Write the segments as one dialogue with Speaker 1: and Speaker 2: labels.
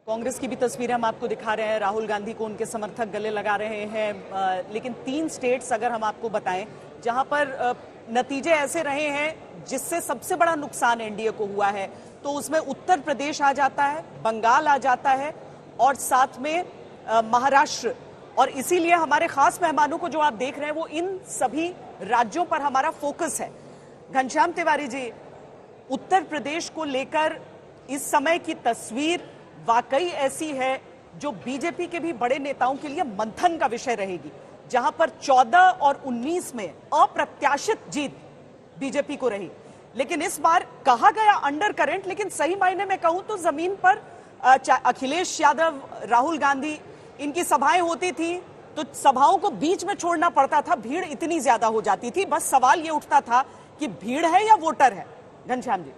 Speaker 1: कांग्रेस की भी तस्वीरें हम आपको दिखा रहे हैं। राहुल गांधी को उनके समर्थक गले लगा रहे हैं। लेकिन 3 स्टेट्स अगर हम आपको बताएं जहां पर नतीजे ऐसे रहे हैं जिससे सबसे बड़ा नुकसान एनडीए को हुआ है, तो उसमें उत्तर प्रदेश आ जाता है, बंगाल आ जाता है और साथ में महाराष्ट्र। और इसीलिए हमारे खास मेहमानों को जो आप देख रहे हैं वो इन सभी राज्यों पर हमारा फोकस है। घनश्याम तिवारी जी, उत्तर प्रदेश को लेकर इस समय की तस्वीर वाकई ऐसी है जो बीजेपी के भी बड़े नेताओं के लिए मंथन का विषय रहेगी, जहां पर 14 और 19 में अप्रत्याशित जीत बीजेपी को रही। लेकिन इस बार कहा गया अंडर करंट, लेकिन सही मायने में कहूं तो जमीन पर अखिलेश यादव, राहुल गांधी, इनकी सभाएं होती थी तो सभाओं को बीच में छोड़ना पड़ता था, भीड़ इतनी ज्यादा हो जाती थी। बस सवाल ये उठता था कि भीड़ है या वोटर है। घनश्याम जी।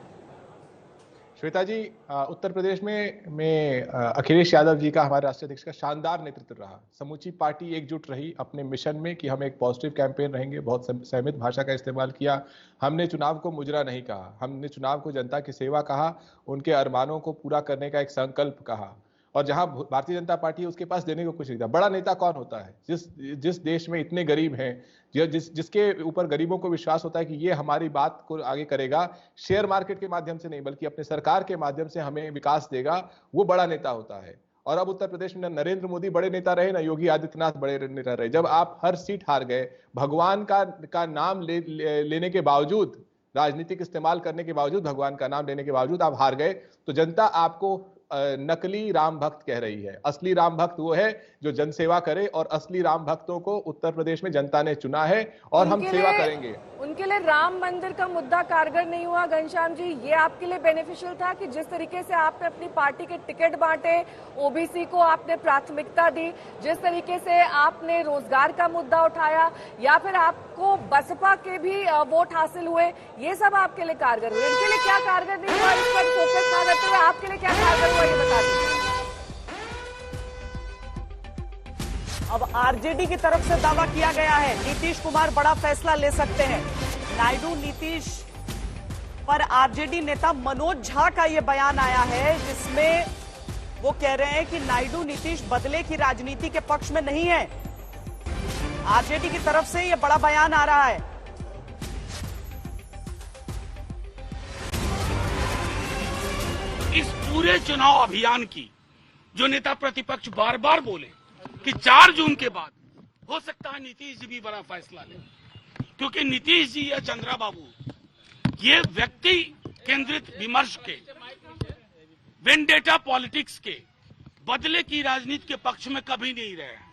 Speaker 2: श्वेता जी, उत्तर प्रदेश में अखिलेश यादव जी का, हमारे राष्ट्रीय अध्यक्ष का शानदार नेतृत्व रहा। समूची पार्टी एकजुट रही अपने मिशन में कि हम एक पॉजिटिव कैंपेन रहेंगे। बहुत संयमित भाषा का इस्तेमाल किया। हमने चुनाव को मुजरा नहीं कहा, हमने चुनाव को जनता की सेवा कहा, उनके अरमानों को पूरा करने का एक संकल्प कहा। और जहां भारतीय जनता पार्टी है उसके पास देने को कुछ नहीं था। बड़ा नेता कौन होता है? जिस देश में इतने गरीब हैं, जिसके ऊपर गरीबों को विश्वास होता है कि ये हमारी बात को आगे करेगा, शेयर मार्केट के माध्यम से नहीं बल्कि अपने सरकार के माध्यम से हमें विकास देगा, वो बड़ा नेता होता है। और अब उत्तर प्रदेश में नरेंद्र मोदी बड़े नेता रहे, ना योगी आदित्यनाथ बड़े नेता रहे। जब आप हर सीट हार गए, भगवान का नाम लेने के बावजूद, राजनीतिक इस्तेमाल करने के बावजूद, भगवान का नाम लेने के बावजूद आप हार गए, तो जनता आपको नकली राम भक्त कह रही है। असली राम भक्त वो है जो जनसेवा करे, और असली राम भक्तों को उत्तर प्रदेश में जनता ने चुना है और हम सेवा करेंगे।
Speaker 3: उनके लिए राम मंदिर का मुद्दा कारगर नहीं हुआ। घनश्याम जी, ये आपके लिए बेनिफिशियल था कि जिस तरीके से आपने अपनी पार्टी के टिकट बांटे, ओबीसी को आपने प्राथमिकता दी, जिस तरीके से आपने रोजगार का मुद्दा उठाया, या फिर आपको बसपा के भी वोट हासिल हुए, ये सब आपके लिए कारगर हुए। इनके लिए क्या कारगर नहीं हुआ, इस पर फोकस ना करते हुए आपके लिए क्या कारगर हुआ, ये बता दीजिए।
Speaker 1: अब आरजेडी की तरफ से दावा किया गया है नीतीश कुमार बड़ा फैसला ले सकते हैं। नायडू नीतीश पर आरजेडी नेता मनोज झा का यह बयान आया है जिसमें वो कह रहे हैं कि नायडू नीतीश बदले की राजनीति के पक्ष में नहीं है। आरजेडी की तरफ से यह बड़ा बयान आ रहा है।
Speaker 4: इस पूरे चुनाव अभियान की जो नेता प्रतिपक्ष बार बार बोले कि 4 जून के बाद हो सकता है नीतीश जी भी बड़ा फैसला ले, क्योंकि नीतीश जी या चंद्रा बाबू ये व्यक्ति केंद्रित विमर्श के, वेंडेटा पॉलिटिक्स के, बदले की राजनीति के पक्ष में कभी नहीं रहे हैं।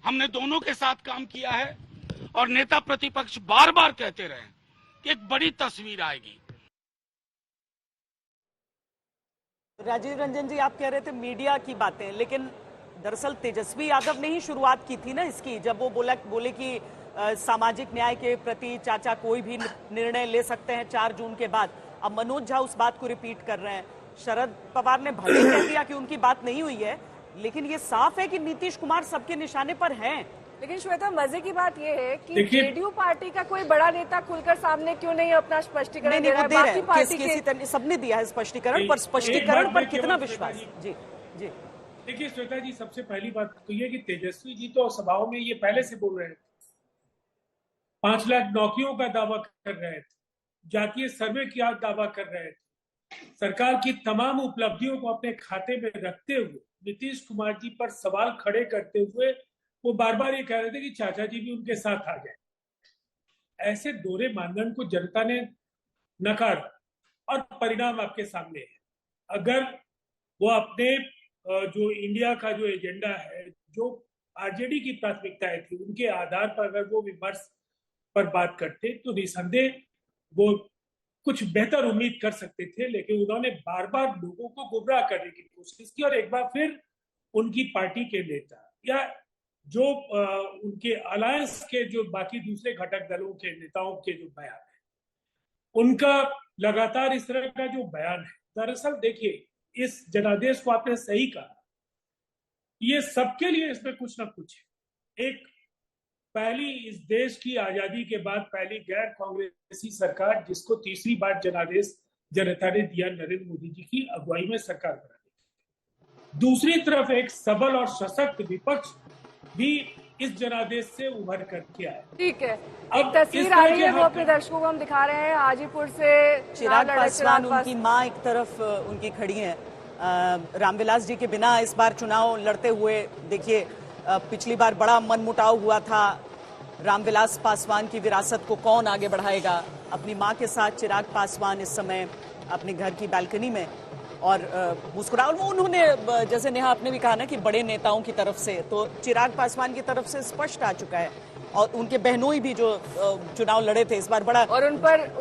Speaker 4: हमने दोनों के साथ काम किया है और नेता प्रतिपक्ष बार बार कहते रहे कि एक बड़ी तस्वीर आएगी।
Speaker 1: राजीव रंजन जी, आप कह रहे थे मीडिया की बातें, लेकिन दरअसल तेजस्वी यादव ने ही शुरुआत की थी ना इसकी, जब वो बोले कि सामाजिक न्याय के प्रति चाचा कोई भी निर्णय ले सकते हैं 4 जून के बाद। अब मनोज झा उस बात को रिपीट कर रहे हैं। शरद पवार ने भले कह दिया कि उनकी बात नहीं हुई है, लेकिन ये साफ है कि नीतीश कुमार सबके निशाने पर हैं।
Speaker 3: लेकिन श्वेता, मजे की बात यह है कि जेडीयू पार्टी का कोई बड़ा नेता खुलकर सामने क्यों नहीं अपना स्पष्टीकरण दे रहा है? बाकी पार्टी के
Speaker 1: सबने दिया है स्पष्टीकरण, पर स्पष्टीकरण पर कितना विश्वास? जी जी।
Speaker 5: देखिए श्वेता जी, सबसे पहली बात तो ये कि तेजस्वी जी तो सभाओं में ये पहले से बोल रहे थे, 5 लाख नौकरियों का दावा कर रहे थे, जातीय सर्वे का दावा कर रहे थे, सरकार की तमाम उपलब्धियों को अपने खाते में रखते हुए नीतीश कुमार जी पर सवाल खड़े करते हुए वो बार बार ये कह रहे थे कि चाचा जी भी उनके साथ आ जाए। ऐसे दोहरे मानदंड को जनता ने नकारा और परिणाम आपके सामने है। अगर वो अपने जो इंडिया का जो एजेंडा है, जो आरजेडी की प्राथमिकताएं थी, उनके आधार पर अगर वो विमर्श पर बात करते तो निसंदेह वो कुछ बेहतर उम्मीद कर सकते थे। लेकिन उन्होंने बार बार लोगों को गुमराह करने की कोशिश की और एक बार फिर उनकी पार्टी के नेता या जो उनके अलायंस के जो बाकी दूसरे घटक दलों के नेताओं के जो बयान है, उनका लगातार इस तरह का जो बयान है, दरअसल देखिए इस जनादेश को आपने सही कहा, ये सबके लिए इसमें कुछ ना कुछ है। एक पहली इस देश की आजादी के बाद पहली गैर कांग्रेसी सरकार जिसको तीसरी बार जनादेश जनता ने दिया नरेंद्र मोदी जी की अगुवाई में सरकार बनाने। दूसरी तरफ एक सबल और सशक्त विपक्ष भी इस जनादेश से उभर कर के आए।
Speaker 3: ठीक है,
Speaker 5: अब
Speaker 3: एक तस्वीर आ रही है, वो अपने दर्शकों को हम दिखा रहे हैं। हाजीपुर से
Speaker 1: चिराग पासवान, उनकी मां एक तरफ उनकी खड़ी है। रामविलास जी के बिना इस बार चुनाव लड़ते हुए देखिए, पिछली बार बड़ा मनमुटाव हुआ था। रामविलास पासवान की विरासत को कौन आगे बढ़ाएगा? अपनी मां के साथ चिराग पासवान इस समय अपने घर की बालकनी में और मुस्कुरा, उन्होंने जैसे नेहा आपने भी कहा ना कि बड़े नेताओं की तरफ से, तो चिराग पासवान की तरफ से स्पष्ट आ चुका है। और उनके बहनोई भी जो चुनाव लड़े थे इस बार बड़ा, और
Speaker 3: उन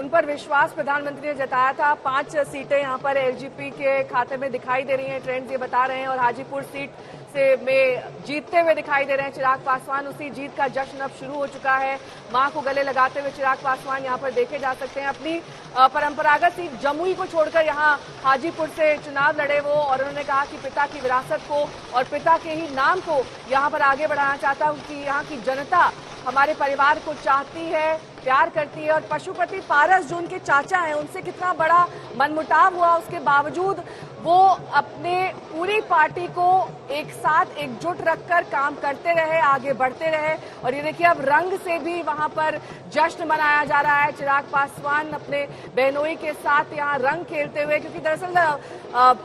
Speaker 3: पर विश्वास प्रधानमंत्री ने जताया था। 5 सीटें यहाँ पर एलजेपी के खाते में दिखाई दे रही हैं, ट्रेंड्स ये बता रहे हैं। और हाजीपुर सीट से में जीतते हुए दिखाई दे रहे हैं चिराग पासवान। उसी जीत का जश्न अब शुरू हो चुका है। मां को गले लगाते हुए चिराग पासवान यहाँ पर देखे जा सकते हैं। अपनी परंपरागत सीट जमुई को छोड़कर यहाँ हाजीपुर से चुनाव लड़े वो, और उन्होंने कहा कि पिता की विरासत को और पिता के ही नाम को यहाँ पर आगे बढ़ाना चाहता हूँ कि यहाँ की जनता हमारे परिवार को चाहती है, प्यार करती है। और पशुपति पारस जो उनके चाचा हैं, उनसे कितना बड़ा मनमुटाव हुआ, उसके बावजूद वो अपने पूरी पार्टी को एक साथ एकजुट रखकर काम करते रहे, आगे बढ़ते रहे। और ये देखिए, अब रंग से भी वहां पर जश्न मनाया जा रहा है। चिराग पासवान अपने बहनोई के साथ यहाँ रंग खेलते हुए, क्योंकि दरअसल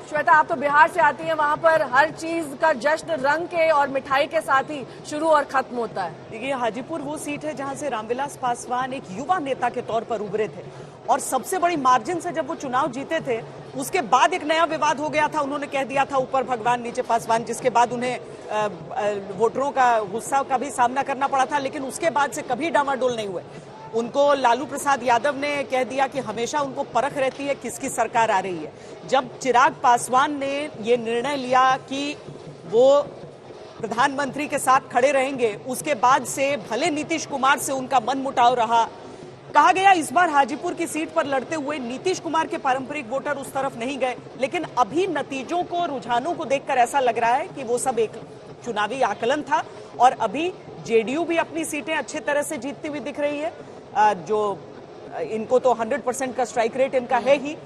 Speaker 3: श्वेता आप तो बिहार से आती हैं, वहां पर हर चीज का जश्न रंग के और मिठाई के साथ ही शुरू और खत्म होता है।
Speaker 1: देखिए, हाजीपुर वो सीट है जहां से रामविलास पासवान एक युवा नेता के तौर पर उभरे थे और सबसे बड़ी मार्जिन से जब वो चुनाव जीते थे, उसके बाद एक नया विवाद हो गया था। उन्होंने कह दिया था ऊपर भगवान नीचे पासवान, जिसके बाद उन्हें वोटरों का गुस्सा का भी सामना करना पड़ा था। लेकिन उसके बाद से कभी डामाडोल नहीं हुए। उनको लालू प्रसाद यादव ने कह दिया कि हमेशा उनको परख रहती है किसकी सरकार आ रही है। जब चिराग पासवान ने ये निर्णय लिया कि वो प्रधानमंत्री के साथ खड़े रहेंगे, उसके बाद से भले नीतीश कुमार से उनका मनमुटाव रहा। कहा गया इस बार हाजीपुर की सीट पर लड़ते हुए नीतीश कुमार के पारंपरिक वोटर उस तरफ नहीं गए, लेकिन अभी नतीजों को, रुझानों को देखकर ऐसा लग रहा है कि वो सब एक चुनावी आकलन था। और अभी जेडीयू भी अपनी सीटें अच्छे तरह से जीतती हुई दिख रही है। जो इनको तो 100% का स्ट्राइक रेट इनका है ही।